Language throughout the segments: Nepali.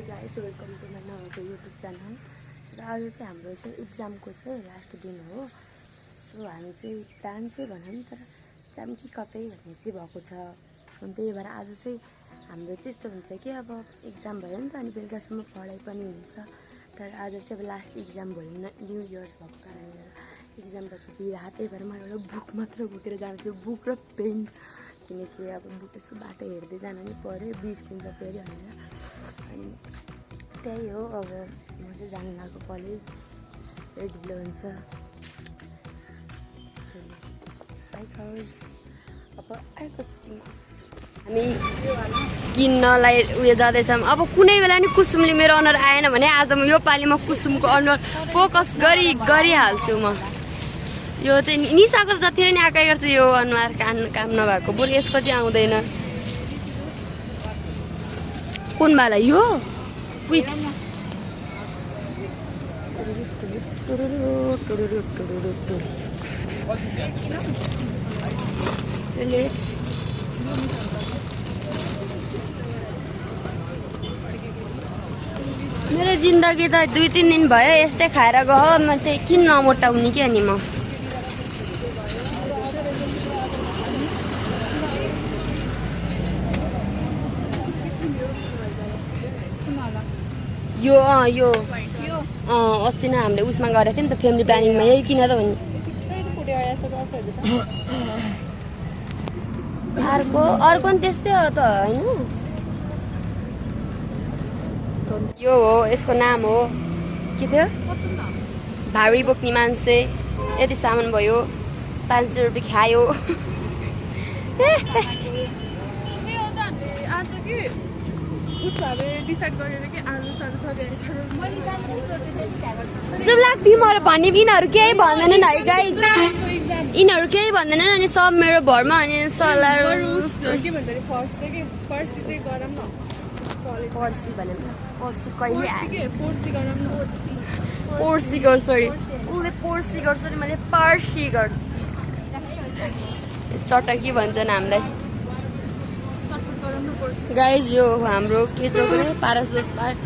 High guys, welcome to my नभएको युट्युब च्यानल। र आज चाहिँ हाम्रो चाहिँ इक्जामको चाहिँ लास्ट दिन हो। सो हामी चाहिँ प्लान चाहिँ भनौँ तर इक्जाम कि कतै भन्ने चाहिँ भएको छ। अनि त्यही भएर आज चाहिँ हाम्रो चाहिँ यस्तो हुन्छ कि अब इक्जाम भयो नि त, अनि बेलुकासम्म पढाइ पनि हुन्छ। तर आज चाहिँ अब लास्ट इक्जाम भयो, न्यू इयर्स भएको कारणले इक्जामपछि बिदा। त्यही भएर मैले एउटा बुक मात्र बोकेर जान्छु, बुक र पेन, किनकि अब बुक यसको बाटो हेर्दै जानु नि पऱ्यो, बिर्सिन्छ फेरि भनेर। अनि त्यही हो, अब म चाहिँ जानु लागेको कलेज, फेरि ढिलो हुन्छ। अब अर्को हामी किन्नलाई उयो जाँदैछौँ। अब कुनै बेला नि कुसुमले मेरो अनुहार आएन भने आज म यो पालि म कुसुमको अनुहार फोकस गरिहाल्छु। म यो चाहिँ निसाको जति नै आँकाइ गर्छ यो अनुहार काम नभएको, बरु यसको चाहिँ आउँदैन। कुन वाला यो विक्स? मेरो जिन्दगी त 2-3 दिन भयो यस्तै खाएर गयो। म चाहिँ किन नमोटाउने कि अनि म यो अस्ति नै हामीले उसमा गरेको थियौँ नि त, फ्यामिली प्लानिङमा, यही किन त भन्ने। अर्को नि त्यस्तै हो त होइन? यो हो, यसको नाम हो के थियो? भारी बोक्ने मान्छे। यति सामान भयो, 500 रुपियाँ खायो। चुप लाग्थ्यो म भन्ने। यिनीहरू केही भन्दैनन् है गाइज, यिनीहरू केही भन्दैनन्। अनि सब मेरो भरमा अनि सल्लाह पर्सी भने पर्सी कहिले पर्सी गर्छ, सरी उसले पर्सी गर्छ नि, मैले पर्सी गर्छु। चटकी भन्छन् हामीलाई गाइज। यो हाम्रो के चोक्रे Paras park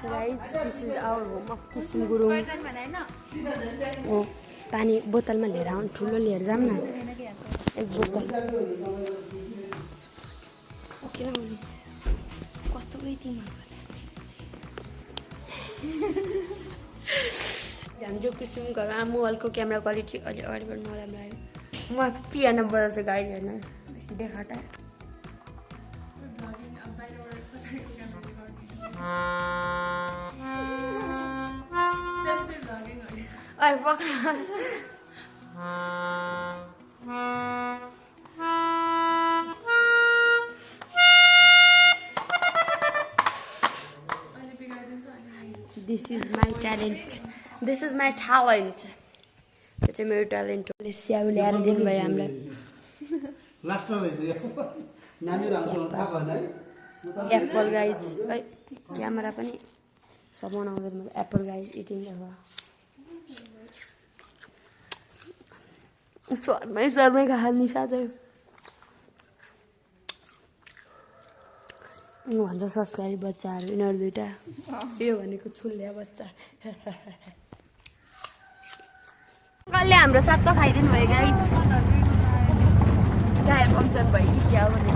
guys. This is our home of Kusum Gurung. ओ पानी बोतलमा लिएर आउनु, ठुलो लिएर जाऊँ न, एक बोतल। किनभने कस्तो गइदिउँ हाम्रो कुसुम घरमा मोबाइलको क्यामेरा क्वालिटी अलि अगाडिबाट नराम्रो आयो। म पियानो बजाउँछु गाइड, हेर्नु देखाटा। This is my talent. This is my talent. यो चाहिँ मेरो ट्यालेन्ट हो। स्याउ ल्याएर दिनुभयो हामीलाई। एप्पल गाइज, क्यामेरा पनि सब आउँदैन। एप्पल गाइज इटिङ सरमै खा निशा चाहिँ भन्छ संस्कारी बच्चाहरू यिनीहरू दुइटा। यो भनेको छुल्ल्या बच्चा। कहिले हाम्रो साथ त खाइदिनु भयो गाइज। टायर पङ्चर भयो कि क्या भने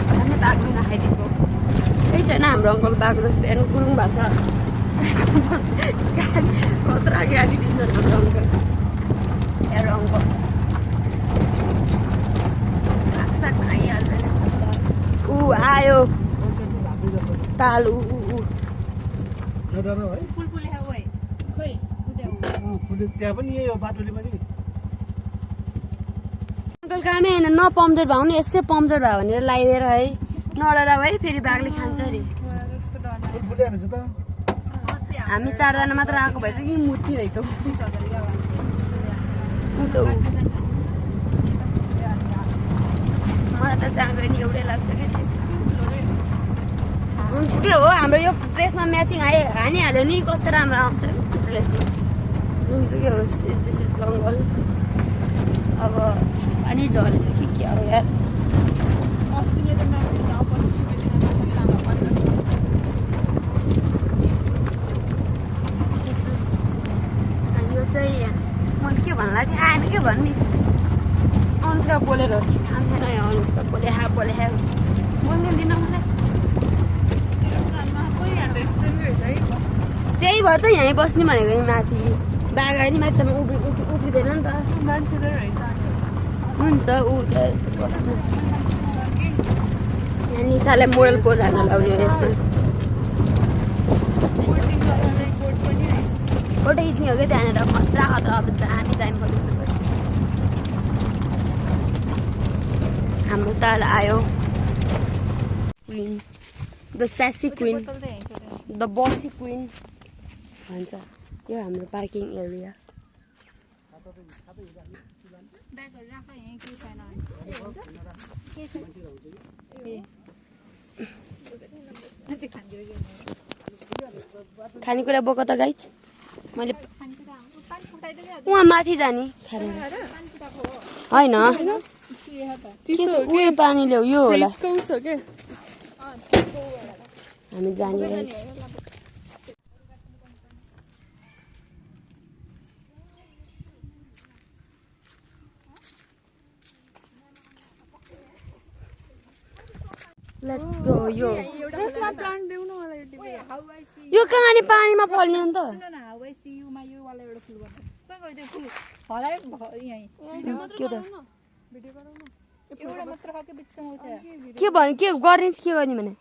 हामी बाघले नखाइदिएको। त्यही छैन हाम्रो अङ्कल बाघ जस्तो हेर्नु गुरुङ भएको छ। कत्रा गाली दिन्छ हाम्रो अङ्कल। हेर अङ्कल साग खाइहाल्दैन। ऊ आयो ताल। त्यहाँ पनि यही हो बाटोले पनि। अङ्कल कामै होइन, न पम्चर भयो भने यसै पम्चर भयो भनेर लगाइदिएर है, नडरा है, फेरि बाघले खान्छ अरे। हामी 4 जना मात्र आएको भए त कि मुट्ने रहेछौँ। मलाई त जहाँ गयो नि एउटै लाग्छ क्या। जुनसुकै हो, हाम्रो यो ड्रेसमा म्याचिङ हानिहाल्यो नि, कस्तो राम्रो आउँछ ड्रेसमा। जुनसुकै होस्, दिस इज जङ्गल। अब अनि झरेछ कि क्या हो यार। भन्ने छ अनुष्का बोलेर अनुष्का बोले बोल्ने दिन मलाई त्यही भएर त यहीँ बस्ने भनेको नि माथि बागानी माथिसम्म उभिँदैन नि त मान्छेले रहेछ हुन्छ ऊ त यस्तो बस्नु यहाँ निसालाई मोडल पोज हान्न लाउने हो यसमा फोटो खिच्ने हो क्या त्यहाँनिर खतरा अब दामी फोटो हाम्रो ताल आयो क्विन द स्यासी क्विन द बसी क्विन भन्छ यो हाम्रो पार्किङ एरिया खानेकुरा बोक त गाइज मैले उहाँ माथि जाने होइन उयो पानी ल्याऊ यो होला हामी जाने रहेछ लेट्स गो यो प्लान्ट देऊ न मलाई यो कहानी पानीमा फल्ने नि त के भने के गर्ने के गर्ने भने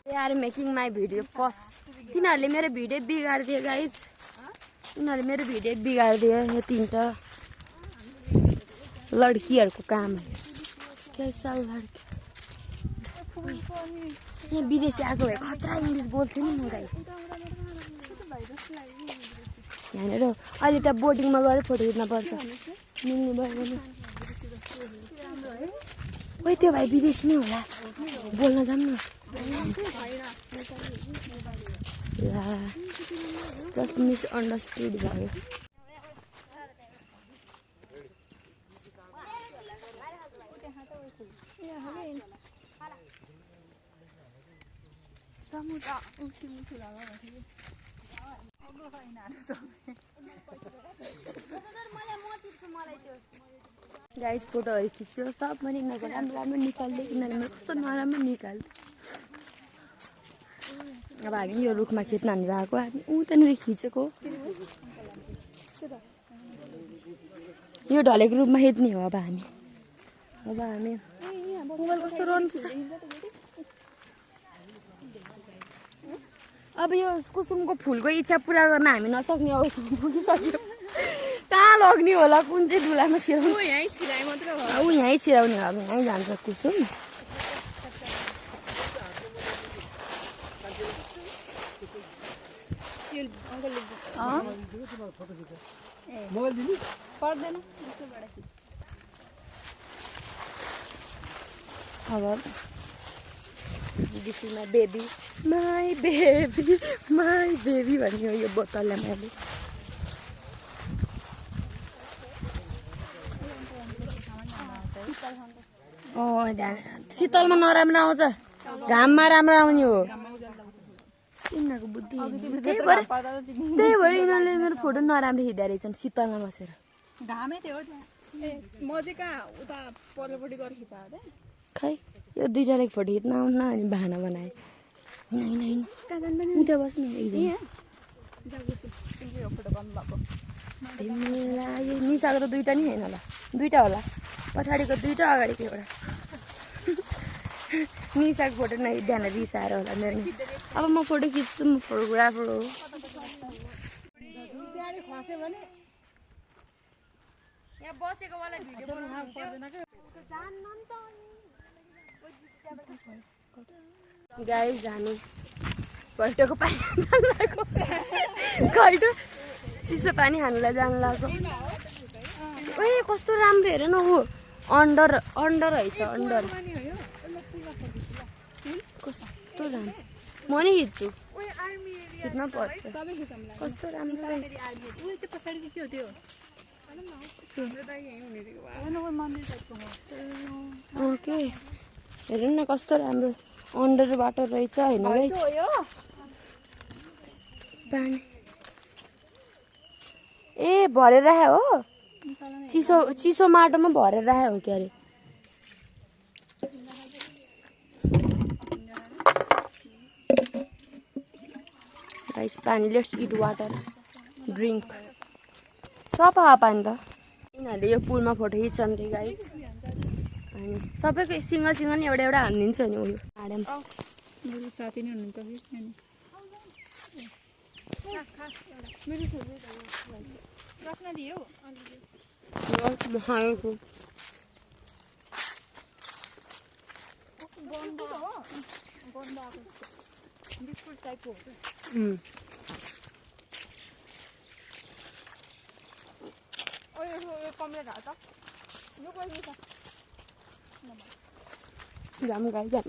यार मेकिङ माई भिडियो फर्स्ट तिनीहरूले मेरो भिडियो बिगारिदियो गाइज तिनीहरूले मेरो भिडियो बिगारिदियो यो तीनटा लड्कीहरूको काम कैसा लड्की यहाँ विदेशी आएको भए खतरा इङ्ग्लिस बोल्थ्यो नि म गाई यहाँनिर अहिले त बोटिङमा गएर फोटो खिच्न पर्छ मिल्नु भएन खोइ त्यो भाइ विदेशी नै होला बोल्न जाऊँ न ला जस्ट मिसअन्डरस्ट्यान्ड भयो गाइज फोटोहरू खिच्यो सब मैले यिनीहरूको राम्रो निकाल्दै यिनीहरूले कस्तो नराम्रो निकाल्थ्यो अब हामी यो रुखमा खेत्न हानेर आएको हामी ऊ त्यहाँनिर खिचेको यो ढलेको रूपमा खेद्ने हो अब हामी मोबाइल कस्तो रन छ अब यो कुसुमको फुलको इच्छा पुरा गर्न हामी नसक्ने अवस्थामा पुगिसक्यो कहाँ लग्ने होला कुन चाहिँ डुलामा छिराउने ऊ यहीँ छिराउने हो अब यहीँ जान्छ कुसुम अब दिस इज माई बेबी भन्ने हो यो बोतललाई मैले शीतलमा नराम्रो आउँछ घाममा राम्रो आउने हो यिनीहरूको बुद्धि त्यही भएर यिनीहरूले मेरो फोटो नराम्रो खिच्दा रहेछन् शीतलमा बसेर घामै थियो म चाहिँ कहाँ उता पल्लोपट्टि गएर खिचाएको थिएँ खै यो दुईजनाको फोटो खिच्न आउन अनि बहाना बनाए होइन उता बस्नु निसाको त दुईवटा नि होइन होला दुईवटा होला पछाडिको दुईवटा अगाडिको एउटा निसाको फोटो नै ध्यान रिसाएर होला मेरो अब म फोटो खिच्छु म फोटोग्राफर हो यहाँ बसेको वाला भिडियो गाइस जाने घैटोको पानी घैटो चिसो पानी खानुलाई जानु लाग्यो ए कस्तो राम्रो हेर न ऊ अन्डर रहेछ अन्डर कस्तो राम्रो म नि खिच्छु खिच्न पर्छ कस्तो राम्रो रहेछ ओके हेर्नु न कस्तो राम्रो अन्डर वाटर रहेछ होइन पानी ए भरेर राखे हो चिसो चिसो माटोमा भरेर राखे हो के अरे गाइस पानी लेट्स इट वाटर ड्रिङ्क सफा पानी त यिनीहरूले यो पुलमा फोटो खिच्छन् रे गाइस अनि सबैको सिङ्गल सिङ्गल एउटा एउटा हानिदिन्छु नि उयो म्याडम मेरो साथी नै हुनुहुन्छ कि रसना दियो बिस्कुट टाइपको जाम गाई जाम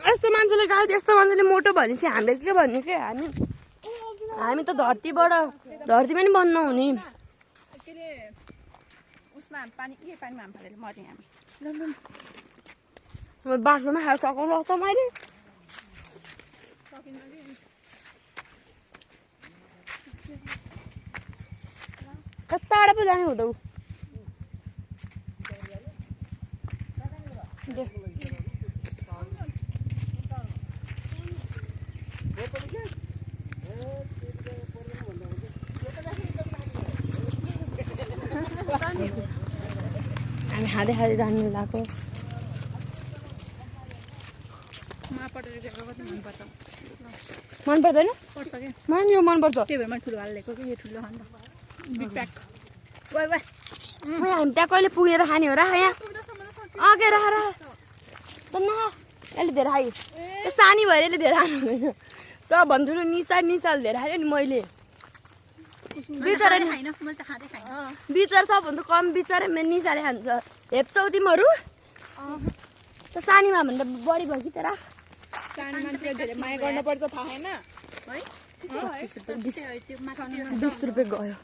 यस्तो मान्छेले गाली यस्तो मान्छेले मोटो भनेपछि हामीले के भन्ने के हामी त धरतीमा नि बन्न हुने के अरे उसमा पानीमा हाम फालेर मर्ने हामी बाटोमा खाएर सकाउनु त मैले टाढा पो जाने हुँदो हामी खाँदै खाँदै जानु लगाएको मन पर्दैन मलाई यो मन पर्छ त्यही भएर मैले ठुलो हालेको कि यो ठुलो खानु बिग प्याक वाइ वाइ हामी त्यहाँ कहिले पुगेर खाने हो र यहाँ अघि राखेर त न यसले धेरै खायो त्यो सानी भएर यसले धेरै खानु हुँदैन सबभन्दा ठुलो निसाले धेरै खायो नि मैले बिचरा सबभन्दा कम बिचरा मेरो निसाले खान्छ हेप्छौ तिमीहरू त सानीमा भन्दा बढी भयो कि तेरा सानो मान्छेले धेरै माया गर्नुपर्छ थाहा छैन है 20 रुपियाँ गयो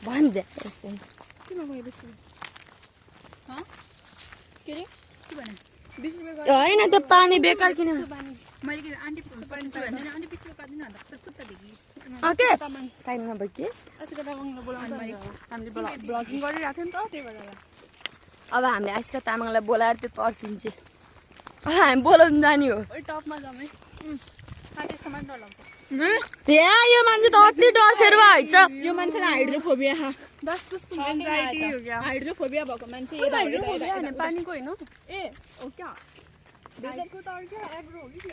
भनिदिए किन गयो बेसी के रे के भने 20 रुपियाँ होइन त्यो पानी बेकार किन मैले के आन्टी भन्दैन आन्टी 20 रुपियाँ दिनु भन्दा सब कुत्ता देखि ओके टाइम नभए के आइस्का तामाङलाई बोलाउँछ हामीले ब्लगिङ गरिरहेको थियौँ नि त त्यही भएर अब हामीले आइस्का तामाङलाई बोलाएर त्यो तर्सिन्छ हामी बोलाउनु जाने हो टपमा जाउँ है यहाँ यो मान्छे त अति डरसेर भएछ यो मान्छेलाई हाइड्रोफोबिया हाइड्रोफोबिया भएको मान्छे पानीको होइन ए हो क्या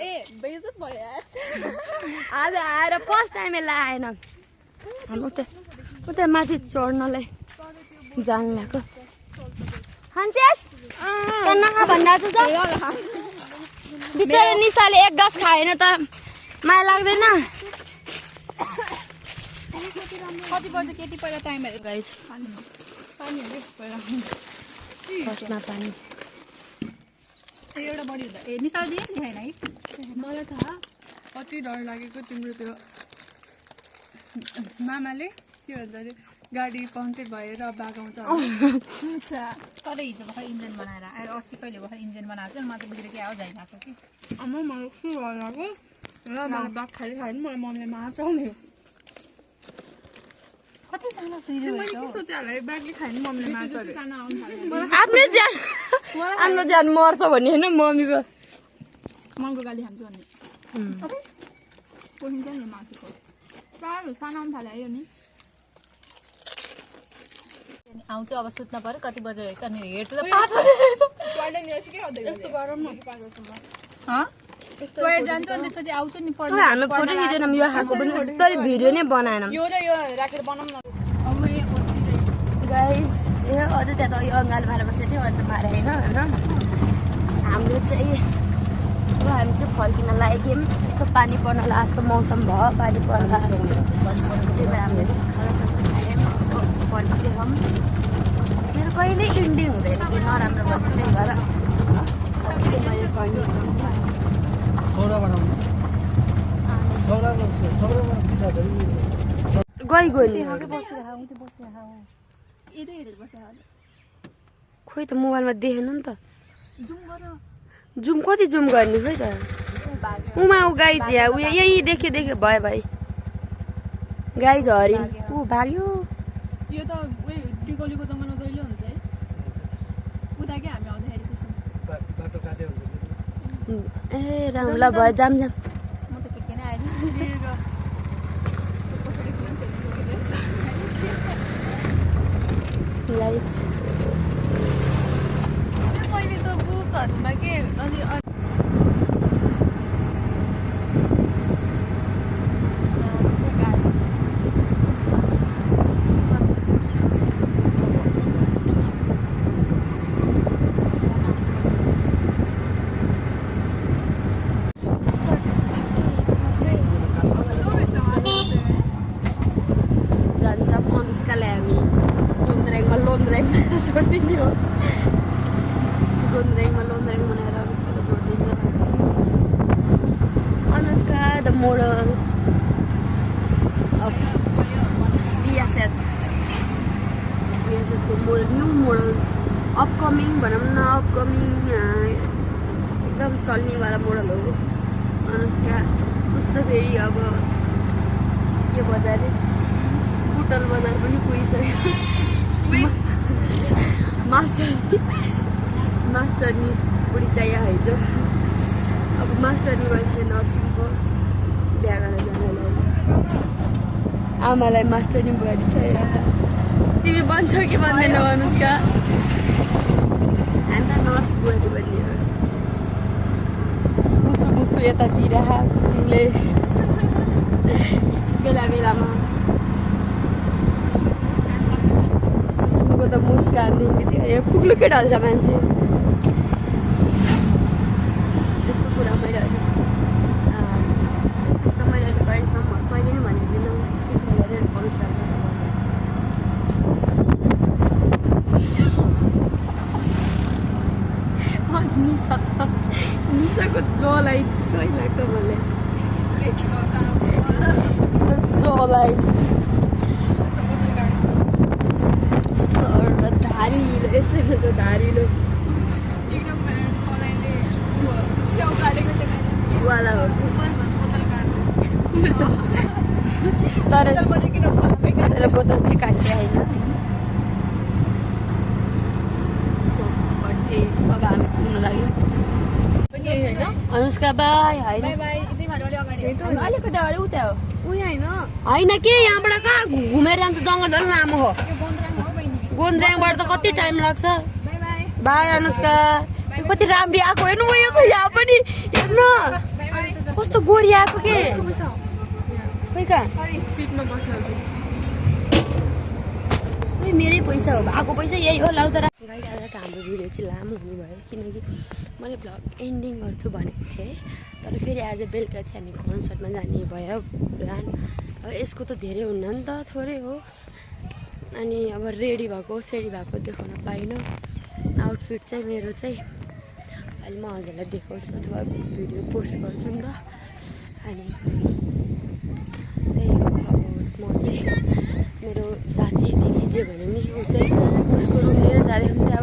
ए बेइज्जत भयो आज आएर फर्स्ट टाइम यसलाई आएन हामी उता माथि चढ्नलाई जानु लाग्यो खान्छेस नखा भनिरहेको छ बिचरा निसाले एक गाँस खाएन त माया लाग्दैन कति बजे केटी पहिला टाइमहरू गाइज फर्स्टमा पानी एउटा बढी हुँदा ए निसाल दिए नि छैन है मलाई थाहा कति डर लागेको तिम्रो त्यो मामाले के भन्छ अरे गाडी पङ्क्चर भएर बागाउँछ तर हिजो भर्खर इन्जिन बनाएर आएर अस्ति कहिले भर्खर इन्जिन बनाएको थियो म त बुझेर के आवाज आइरहेको कि आमा मलाई के भएर लाग्यो र मलाई बाघ खाली खायो नि मलाई मम्मीले मार्छ नि कति सानो मैले के सोचेँ होला बाघले खायो नि मम्मीले मार्छ अरे आफ्नो ज्यान मर्छ भन्ने होइन मम्मीको मनको गाली खान्छु भन्ने पोखिन्छ नि माथिको सानो सानो आउनु थाल्यो आयो नि आउँछु अब सुत्न पर्यो कति बजे रहेछ अनि हेर्छु त 5 बजे यस्तो गरम न टोइलेट जान्छु अनि त्यसपछि आउँछु नि तर हामीले फोटो खिचेनौँ यो खाएको पनि यस्तरी भिडियो नै बनाएनौँ यो र यो राखेर बनाऊँ न गाइस यो अझै त्यहाँ त यो अङ्गालो मारेर बसेको थियो अझै मारे होइन हाम्रो चाहिँ अब हामी चाहिँ फर्किन लाग्यौँ यस्तो पानी पर्न लाग्यो जस्तो मौसम भयो पानी पर्न लाग्यो त्यही भएर हामीले खानासाना खायौँ फर्किदियौँ मेरो कहिल्यै इन्डिङ हुँदैन कि नराम्रो भन्छ त्यही भएर मैले सङ्गीसँग गयो नि खोइ त मोबाइलमा देखेन नि त जुम कति जुम गर्ने खोइ त उमा ऊ गाई झ्या ऊ यही देख्यो भयो भाइ गाई झरिन ऊ भाग्यो यो त उयो डिगोलीको जङ्गलमा जहिले हुन्छ है उता के हामी आउँदाखेरि पुग्छौँ बाटो काट्यो हुन्छ ए राम ल भयो जाम म त के नै आएछ गाइस मैले त बुकहरूमा के अनि जान्छौँ अनुष्कालाई हामी लोन्द्राङमा छोडिदिने हो लोन्द्राङमा बनाएर अनुष्कालाई छोडिदिन्छ अनुष्का द मोडल अफ बिएसएचको मोडल न्यू मोडल्स अपकमिङ भनौँ न अपकमिङ एकदम चल्नेवाला मोडल हो अनुष्का कस्तो फेरि अब के बजार बुटल बजार पनि पुगिसक्यो मास्टरनी बुढी चाहियो हैछ अब मास्टरनी मान्छे नर्सिङको बिहा गरेर जानलाई आमालाई मास्टरनी बुहारी चाहियो तिमी बन्छौ कि बन्दैनौ अनुष्का हामी त नर्स बुहारी बन्ने हो मुसु यतातिर कुसुमले बेला बेलामा कुसुमको त मुस्कान देखेको पुग्लुकै ढल्छ मान्छे यस्तो कुरा मैले अहिले कहिलेसम्म कहिले नै भनिदिनँ कुसुमले रेड अनुष्का निसाको जलाई सही लाग्छ मलाई जलाई धारिलो यस्तै भन्छ धारिलो वाला हो तर बोतल चाहिँ काट्ने होइन अब हामी पुग्न लाग्यो अनुष्का बाई होइन अलिकति अगाडि उता हो होइन के यहाँबाट कहाँ घुमेर जान्छ जङ्गल झन् लामो हो गोन्द्राङबाट त कति टाइम लाग्छ बाई अनुष्का कति राम्री आएको हेर्नु यो यहाँ पनि हेर्नु कस्तो गोरी आएको के खोइ कहाँ सिटमा बस्यो मेरै पैसा हो भएको पैसा यही हो लाउ तर आजको हाम्रो भिडियो चाहिँ लामो हुने भयो किनकि मैले भ्लग एन्डिङ गर्छु भनेको थिएँ तर फेरि आज बेलुका चाहिँ हामी कन्सर्टमा जाने भयो प्लान अब यसको त धेरै हुन्न नि त थोरै हो अनि अब रेडी भएको सेडी भएको देखाउन पाइनँ आउटफिट चाहिँ मेरो चाहिँ अहिले म हजुरलाई देखाउँछु अथवा भिडियो पोस्ट गर्छु नि त अनि त्यही हो अब म चाहिँ मेरो साथी दिदी जे भन्यो नि ऊ चाहिँ उसको रुम लिएर जाँदाखेरि